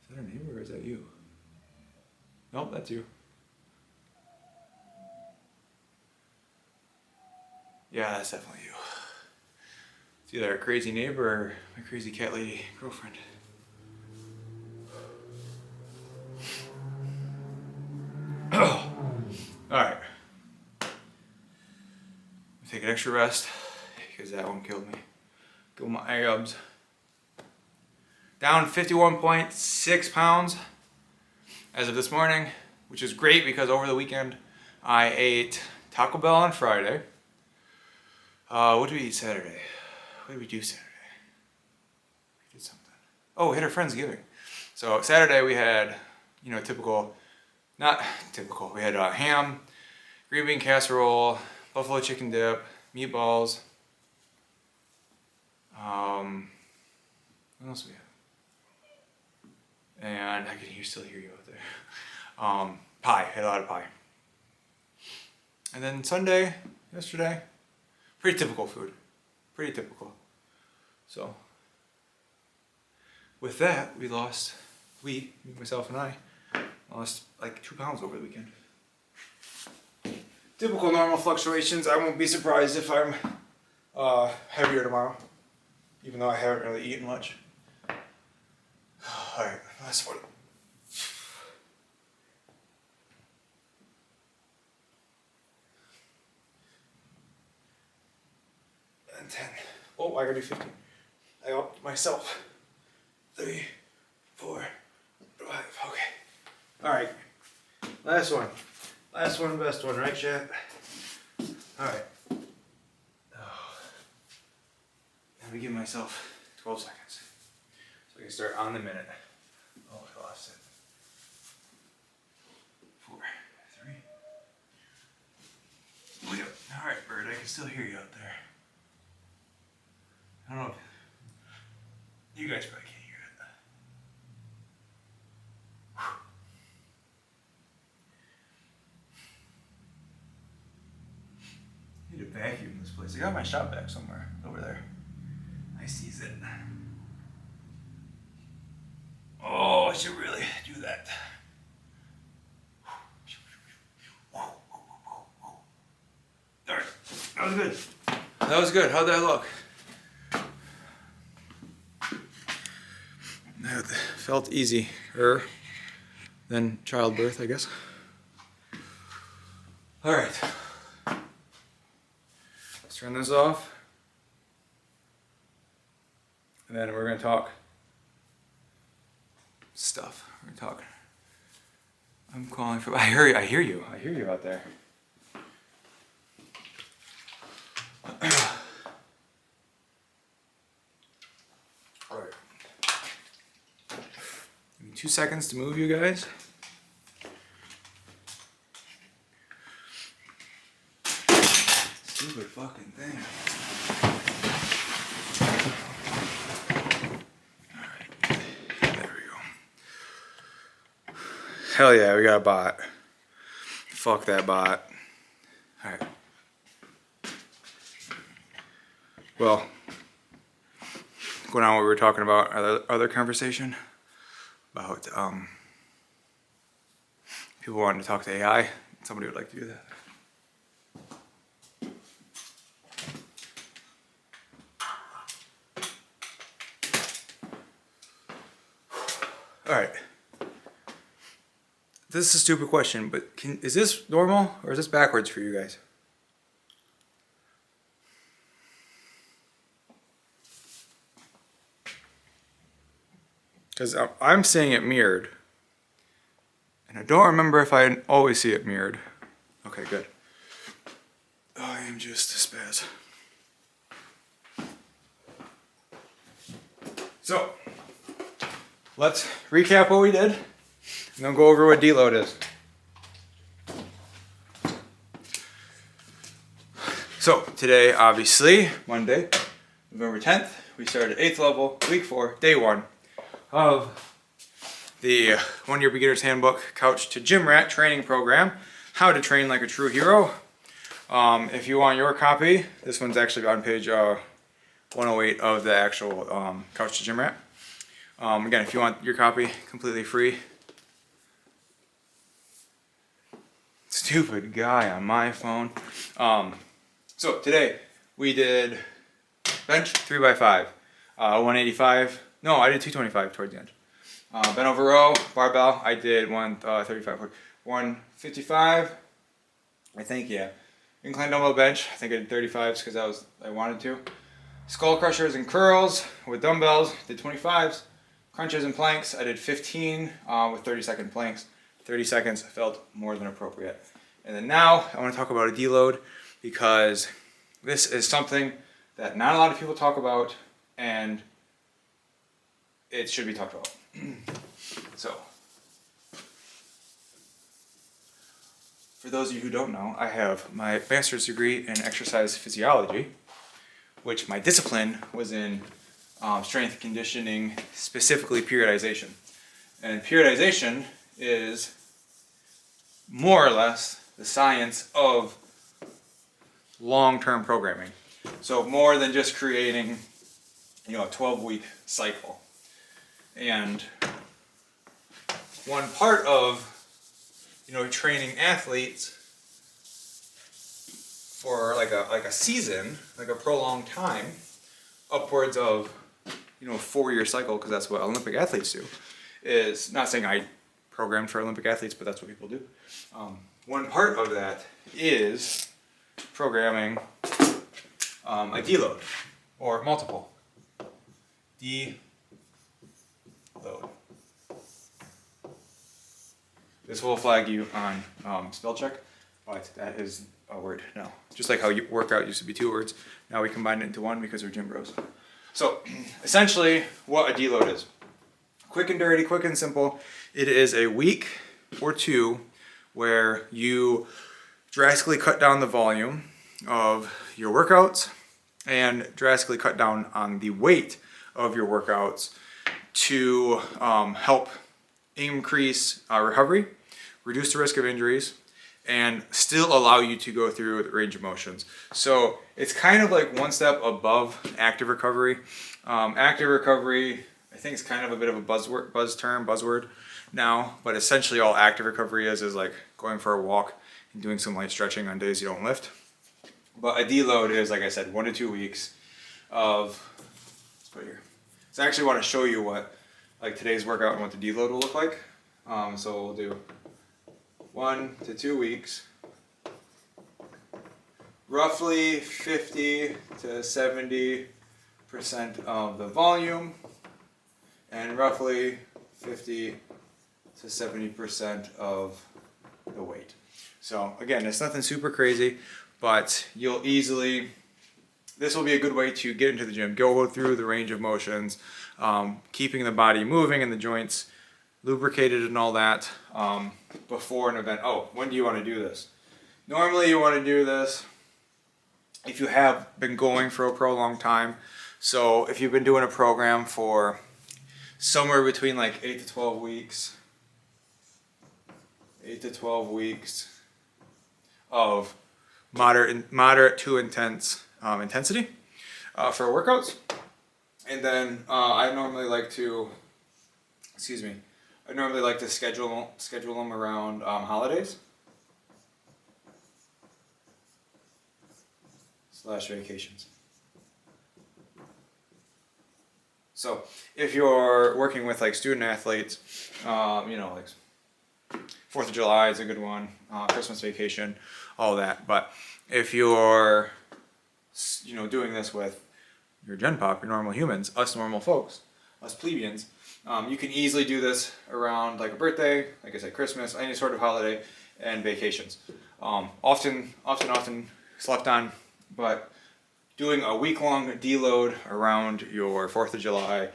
Is that our neighbor or is that you? Nope, that's you. Yeah, that's definitely you. It's either a crazy neighbor or my crazy cat lady girlfriend. Oh. Alright. Take an extra rest because that one killed me. Go my abs. Down 51.6 pounds as of this morning, which is great because over the weekend I ate Taco Bell on Friday. What did we eat Saturday? What did we do Saturday? We did something. Oh, we had our Friendsgiving. So Saturday we had, you know, not typical. We had ham, green bean casserole, buffalo chicken dip, meatballs. What else do we have? And I can still hear you out there. Pie. Had a lot of pie. And then Sunday, yesterday, pretty typical food. Pretty typical. So, with that, myself and I, lost like 2 pounds over the weekend. Typical normal fluctuations. I won't be surprised if I'm heavier tomorrow, even though I haven't really eaten much. Alright, last one. And 10. Oh, I gotta do 15. I upped myself. 3, 4, 5. Okay. Alright. Last one. Last one, best one, right, chat? Alright. Oh. Let me give myself 12 seconds. So I can start on the minute. Oh, I lost it. 4, 3. Wait up. Alright, bird, I can still hear you out there. I don't know if you guys probably can't hear it. I need to vacuum this place. I got my shop vac somewhere over there. I sees it. Oh, I should really do that. Alright, that was good. That was good. How'd that look? That felt easier than childbirth, I guess. Alright. Let's turn this off. And then we're going to talk stuff. We're going to talk. I'm calling for... I hear you. I hear you out there. Alright. Give me 2 seconds to move, you guys. Stupid fucking thing. Hell yeah, we got a bot. Fuck that bot. Alright. Well, going on what we were talking about, our other conversation about people wanting to talk to AI. Somebody would like to do that. Alright. This is a stupid question, but is this normal or is this backwards for you guys? Because I'm seeing it mirrored. And I don't remember if I always see it mirrored. Okay, good. I am just a spaz. So, let's recap what we did. And then go over what Deload is. So today, obviously, Monday, November 10th, we started 8th level, week 4, day 1 of the 1-year beginner's handbook, couch to gym rat training program, how to train like a true hero. If you want your copy, this one's actually on page 108 of the actual couch to gym rat. Again, if you want your copy, completely free. Stupid guy on my phone. So today we did bench 3x5, 185. No, I did 225 towards the end. Bent over row, barbell. I did 135, 155. I think, yeah. Incline dumbbell bench. I think I did 35s because I wanted to. Skull crushers and curls with dumbbells. Did 25s. Crunches and planks. I did 15 with 30-second planks. 30 seconds felt more than appropriate. And then now I want to talk about a deload, because this is something that not a lot of people talk about, and it should be talked about. So, for those of you who don't know, I have my master's degree in exercise physiology, which my discipline was in strength and conditioning, specifically periodization. And periodization is more or less the science of long-term programming. So more than just creating, a 12-week cycle. And one part of, training athletes for like a season, like a prolonged time, upwards of, 4-year cycle, because that's what Olympic athletes do. Is not saying I programmed for Olympic athletes, but that's what people do. One part of that is programming a deload, or multiple deload. This will flag you on spell check, but that is a word now. Just like how workout used to be 2 words, now we combine it into 1 because we're gym bros. So essentially what a deload is. Quick and dirty, quick and simple. It is a week or 2 where you drastically cut down the volume of your workouts and drastically cut down on the weight of your workouts to help increase recovery, reduce the risk of injuries, and still allow you to go through the range of motions. So it's kind of like one step above active recovery. Active recovery, I think, is kind of a bit of a buzzword now, but essentially all active recovery is like going for a walk and doing some light stretching on days you don't lift. But a deload is, like I said, 1 to 2 weeks of, let's put it here. So I actually want to show you what like today's workout and what the deload will look like. So we'll do 1 to 2 weeks, roughly 50 to 70% of the volume, and roughly 50 to 70% of the weight. So again, it's nothing super crazy, but you'll easily, this will be a good way to get into the gym, go through the range of motions, keeping the body moving and the joints lubricated and all that before an event. Oh, when do you want to do this? Normally you want to do this if you have been going for a prolonged time. So if you've been doing a program for somewhere between like 8 to 12 weeks, 8 to 12 weeks of moderate to intense intensity for workouts. And then I normally like to schedule them around holidays / vacations. So if you're working with like student athletes, like 4th of July is a good one, Christmas vacation, all that. But if you're, doing this with your gen pop, your normal humans, us normal folks, us plebeians, you can easily do this around like a birthday, like I said, Christmas, any sort of holiday, and vacations. Often slept on, but doing a week-long deload around your 4th of July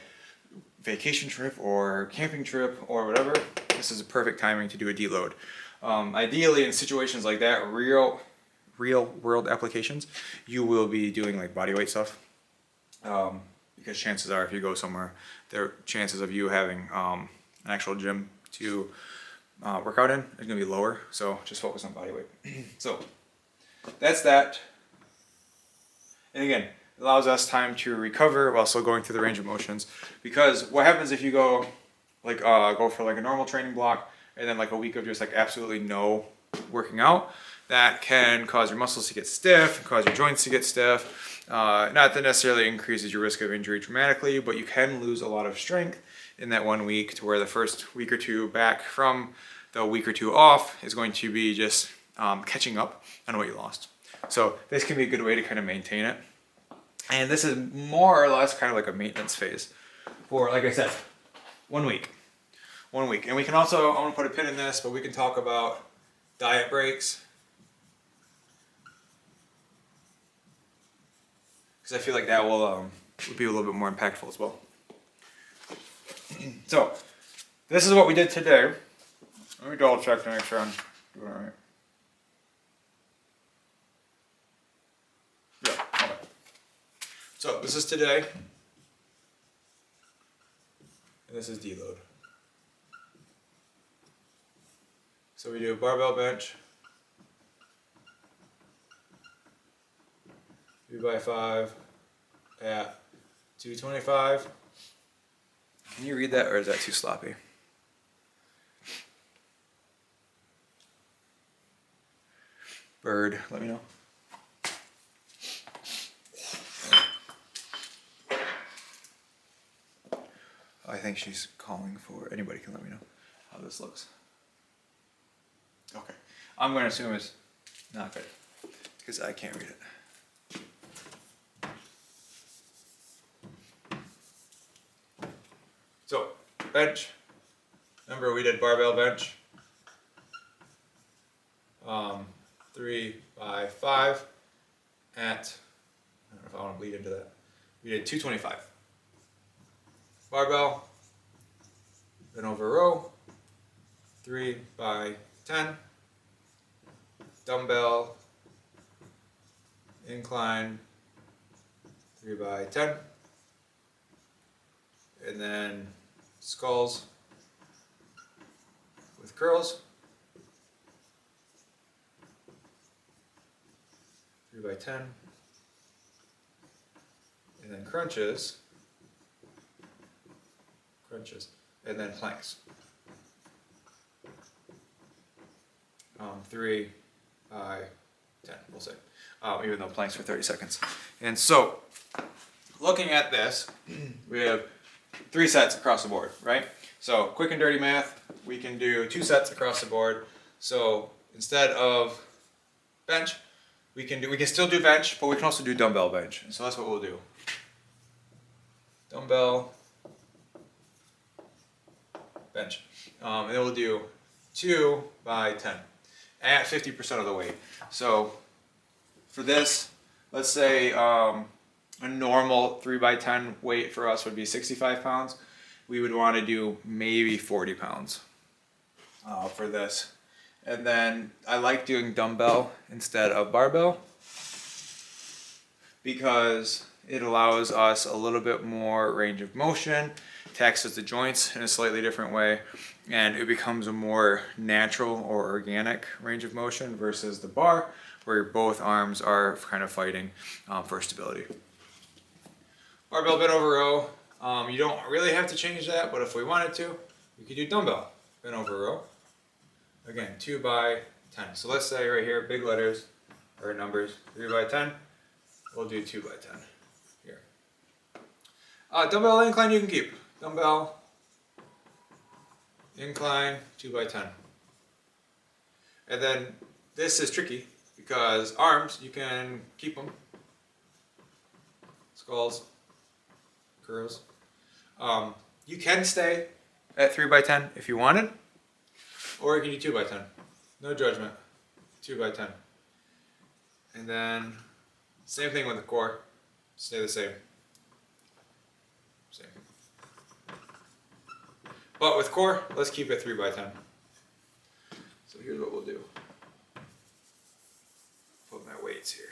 vacation trip or camping trip or whatever, this is a perfect timing to do a deload. Ideally, in situations like that, real world applications, you will be doing like body weight stuff. Because chances are, if you go somewhere, there are chances of you having an actual gym to work out in is going to be lower. So just focus on body weight. So that's that. And again, it allows us time to recover while still going through the range of motions. Because what happens if you go for like a normal training block and then like a week of just like absolutely no working out, that can cause your muscles to get stiff, cause your joints to get stiff. Not that necessarily increases your risk of injury dramatically, but you can lose a lot of strength in that 1 week, to where the first week or two back from the week or 2 off is going to be just catching up on what you lost. So this can be a good way to kind of maintain it. And this is more or less kind of like a maintenance phase for, like I said, 1 week. 1 week. And we can also, I want to put a pin in this, but we can talk about diet breaks because I feel like that will would be a little bit more impactful as well. So this is what we did today. Let me double check to make sure I'm doing it right. Yeah, okay. So this is today. And this is deload. So we do a barbell bench, 3x5 at 225. Can you read that, or is that too sloppy? Bird, let me know. I think she's calling for, anybody can let me know how this looks. Okay, I'm going to assume it's not good because I can't read it. So, bench. Remember we did barbell bench. 3x5 at, I don't know if I want to bleed into that. We did 225. Barbell, bent over row, 3x10. Dumbbell, incline, 3x10. And then skulls with curls, 3x10. And then crunches, and then planks. 3x10, we'll say, even though planks for 30 seconds. And so, looking at this, we have 3 sets across the board, right? So, quick and dirty math, we can do 2 sets across the board. So, instead of bench, we can still do bench, but we can also do dumbbell bench. And so that's what we'll do. Dumbbell, bench. And then we'll do 2x10 at 50% of the weight. So for this, let's say a normal 3x10 weight for us would be 65 pounds. We would want to do maybe 40 pounds for this. And then I like doing dumbbell instead of barbell because it allows us a little bit more range of motion, taxes the joints in a slightly different way, and it becomes a more natural or organic range of motion versus the bar where both arms are kind of fighting for stability. Barbell bent over row, you don't really have to change that, but if we wanted to, we could do dumbbell bent over row. Again, 2x10. So let's say right here, big letters or numbers, 3x10. We'll do 2x10 here. Dumbbell incline you can keep. Dumbbell, incline, 2x10. And then this is tricky because arms, you can keep them. Skulls, curls. You can stay at 3x10 if you wanted. Or you can do 2x10. No judgment. 2x10. And then, same thing with the core. Stay the same. Same. But with core, let's keep it 3x10. So here's what we'll do. Put my weights here.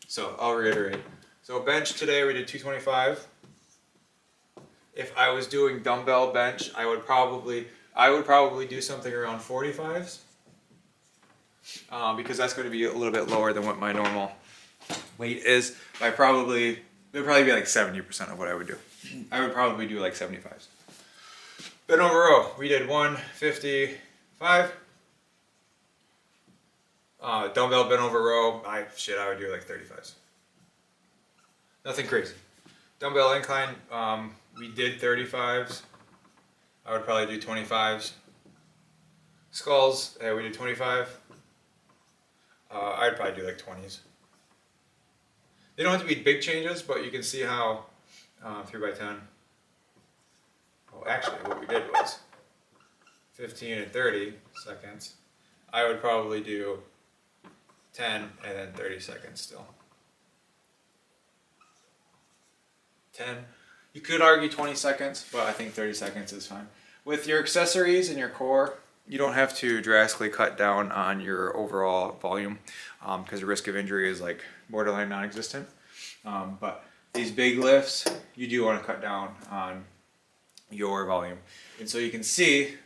So I'll reiterate. So bench today we did 225. If I was doing dumbbell bench, I would probably do something around 45s because that's going to be a little bit lower than what my normal weight is. It would probably be like 70% of what I would do. I would probably do like 75s. Bent over row, we did 155. Dumbbell bent over row, I would do like 35s. Nothing crazy. Dumbbell incline, we did 35s. I would probably do 25s. Skulls, we did 25. I'd probably do like 20s. They don't have to be big changes, but you can see how 3x10. Oh, well, actually what we did was 15 and 30 seconds. I would probably do 10 and then 30 seconds still. 10. You could argue 20 seconds, but I think 30 seconds is fine. With your accessories and your core, you don't have to drastically cut down on your overall volume because the risk of injury is like borderline non-existent. But these big lifts, you do want to cut down on your volume. And so you can see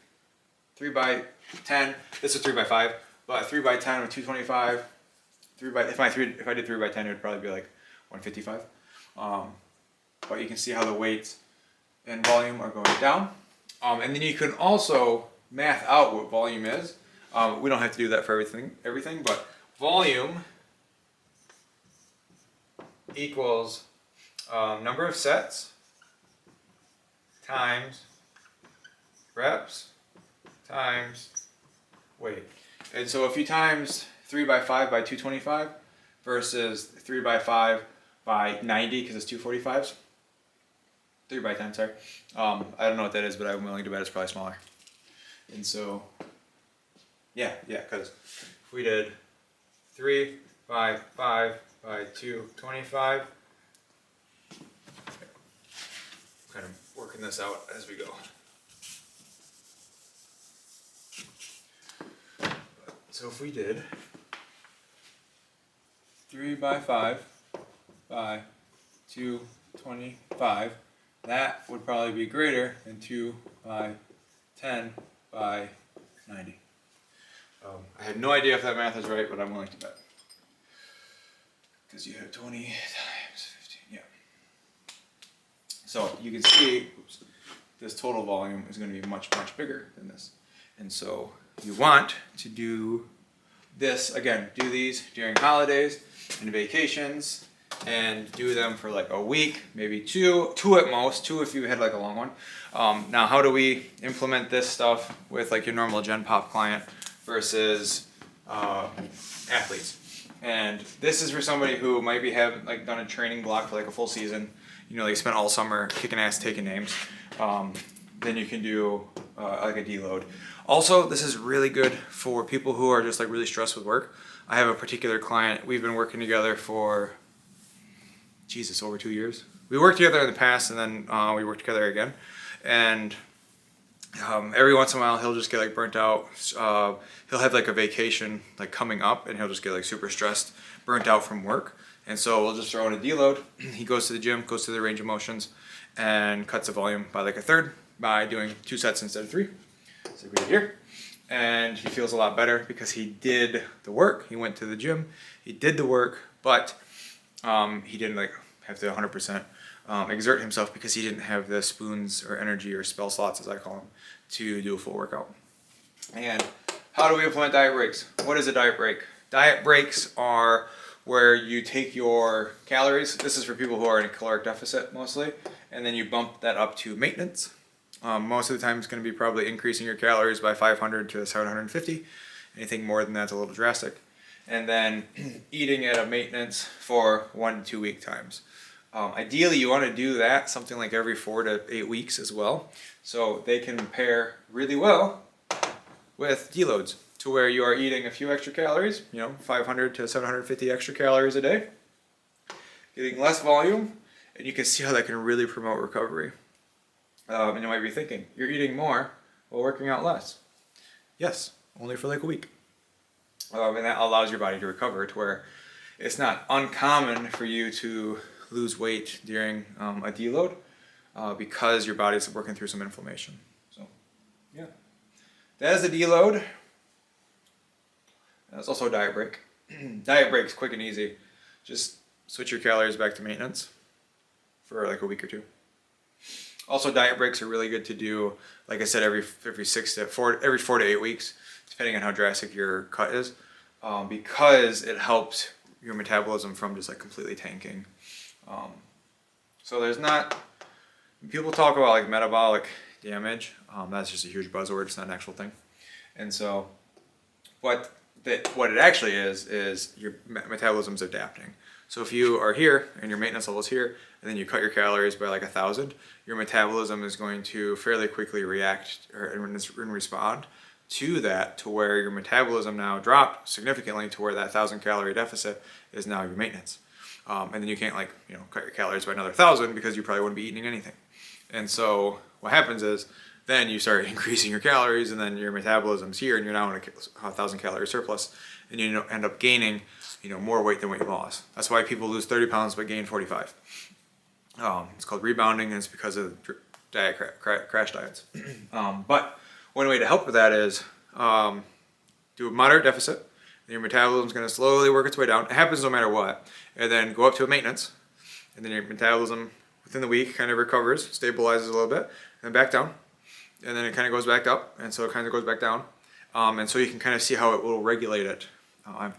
3 by 10, this is 3 by 5, but 3 by 10 with 225, if I did 3 by 10, it would probably be like 155. But you can see how the weights and volume are going down. And then you can also math out what volume is. We don't have to do that for everything, but volume equals number of sets times reps times weight. And so if you times 3 by 5 by 225 versus 3 by 5 by 90 because it's 245s, 3 by 10, sorry. I don't know what that is, but I'm willing to bet it's probably smaller. And so, yeah, because if we did 3 by 5 by 225, kind of working this out as we go. So if we did 3 by 5 by 225, that would probably be greater than 2 by 10 by 90. I have no idea if that math is right, but I'm willing to bet. Because you have 20 times 15, yeah. So you can see, this total volume is going to be much, much bigger than this. And so you want to do this, again, do these during holidays and vacations, and do them for like a week, maybe two at most, 2 if you had like a long one. Now, how do we implement this stuff with like your normal Gen Pop client versus athletes? And this is for somebody who might be having like done a training block for like a full season. You know, they spent all summer kicking ass, taking names. Then you can do like a deload. Also, this is really good for people who are just like really stressed with work. I have a particular client. We've been working together for over 2 years. We worked together in the past, and then we worked together again. And every once in a while, he'll just get like burnt out. He'll have like a vacation like coming up, and he'll just get like super stressed, burnt out from work. And so we'll just throw in a deload. He goes to the gym, goes to the range of motions, and cuts the volume by like a third by doing 2 sets instead of 3. So we did here. And he feels a lot better because he did the work. He went to the gym, he did the work, but he didn't like have to 100% exert himself because he didn't have the spoons or energy or spell slots, as I call them, to do a full workout. And how do we implement diet breaks? What is a diet break? Diet breaks are where you take your calories. This is for people who are in a caloric deficit mostly, and then you bump that up to maintenance. Most of the time it's going to be probably increasing your calories by 500 to 750. Anything more than that's a little drastic. And then eating at a maintenance for 1 to 2 week times. Ideally, you want to do that something like every 4 to 8 weeks as well. So they can pair really well with deloads, to where you are eating a few extra calories, 500 to 750 extra calories a day, getting less volume, and you can see how that can really promote recovery. And you might be thinking, you're eating more while working out less. Yes, only for like a week. And that allows your body to recover, to where it's not uncommon for you to lose weight during a deload because your body's working through some inflammation. So, yeah. That is a deload. That's also a diet break. Diet break's quick and easy. Just switch your calories back to maintenance for like a week or 2. Also, diet breaks are really good to do, like I said, every 4 to 8 weeks, depending on how drastic your cut is, because it helps your metabolism from just like completely tanking. So there's not, people talk about like metabolic damage. That's just a huge buzzword. It's not an actual thing. And so what it actually is your metabolism's adapting. So if you are here and your maintenance level is here, and then you cut your calories by like 1,000, your metabolism is going to fairly quickly react and respond to that, to where your metabolism now dropped significantly to where that 1,000 calorie deficit is now your maintenance. And then you can't like, cut your calories by another 1,000 because you probably wouldn't be eating anything. And so what happens is then you start increasing your calories, and then your metabolism's here and you're now in a 1,000 calorie surplus, and you end up gaining more weight than what you lost. That's why people lose 30 pounds but gain 45. It's called rebounding, and it's because of diet crash diets. But one way to help with that is do a moderate deficit, and your metabolism is going to slowly work its way down. It happens no matter what. And then go up to a maintenance, and then your metabolism within the week kind of recovers, stabilizes a little bit, and then back down. And then it kind of goes back up, and so it kind of goes back down. And so you can kind of see how it will regulate it.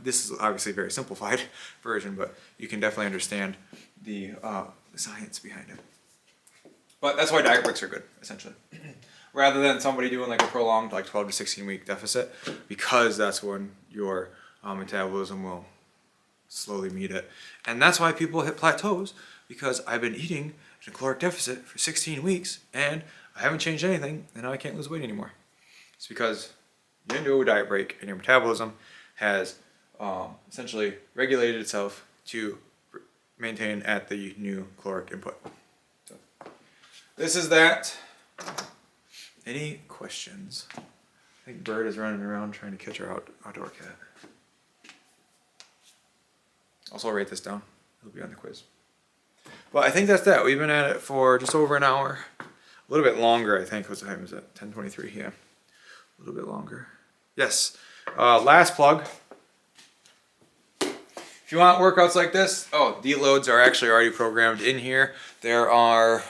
This is obviously a very simplified version, but you can definitely understand the science behind it. But that's why diet breaks are good, essentially. Rather than somebody doing like a prolonged like 12 to 16 week deficit, because that's when your metabolism will slowly meet it. And that's why people hit plateaus, because I've been eating in a caloric deficit for 16 weeks and I haven't changed anything, and now I can't lose weight anymore. It's because you didn't do a diet break and your metabolism has essentially regulated itself to maintain at the new caloric input. So this is that. Any questions? I think Bird is running around trying to catch our outdoor cat. Also, I'll write this down. It'll be on the quiz. But I think that's that. We've been at it for just over an hour. A little bit longer, I think. What time is it? 10:23, yeah. A little bit longer. Yes. Last plug. If you want workouts like this, deloads are actually already programmed in here. There are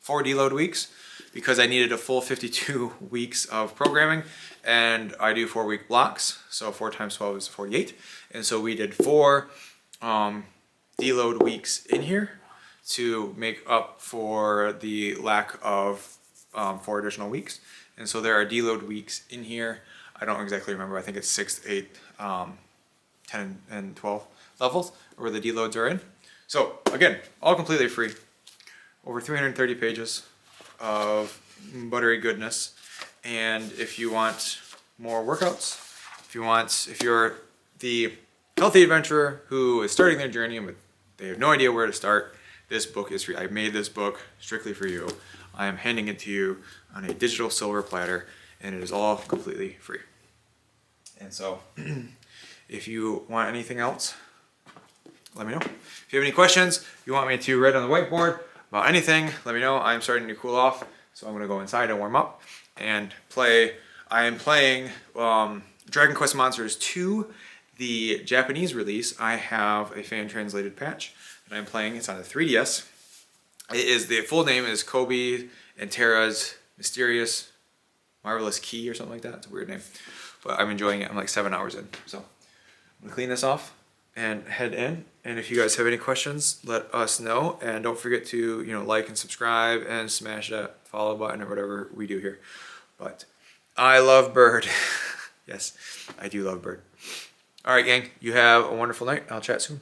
4 deload weeks because I needed a full 52 weeks of programming, and I do 4-week blocks. So 4 times 12 is 48. And so we did 4 deload weeks in here to make up for the lack of 4 additional weeks. And so there are deload weeks in here. I don't exactly remember. I think it's 6, 8, 10, and 12 levels where the deloads are in. So again, all completely free. Over 330 pages of buttery goodness. And if you want more workouts, if you're the healthy adventurer who is starting their journey and they have no idea where to start, this book is free. I made this book strictly for you. I am handing it to you on a digital silver platter, and it is all completely free. And so if you want anything else, let me know. If you have any questions, you want me to write on the whiteboard about anything, let me know. I'm starting to cool off, so I'm going to go inside and warm up and play. I am playing Dragon Quest Monsters 2, the Japanese release. I have a fan-translated patch that I'm playing. It's on the 3DS. The full name is Kobe and Terra's Mysterious Marvelous Key or something like that. It's a weird name, but I'm enjoying it. I'm like 7 hours in, so I'm gonna clean this off and head in. And if you guys have any questions, let us know. And don't forget to like and subscribe and smash that follow button or whatever we do here. But I love Bird. Yes, I do love Bird. All right, gang. You have a wonderful night. I'll chat soon.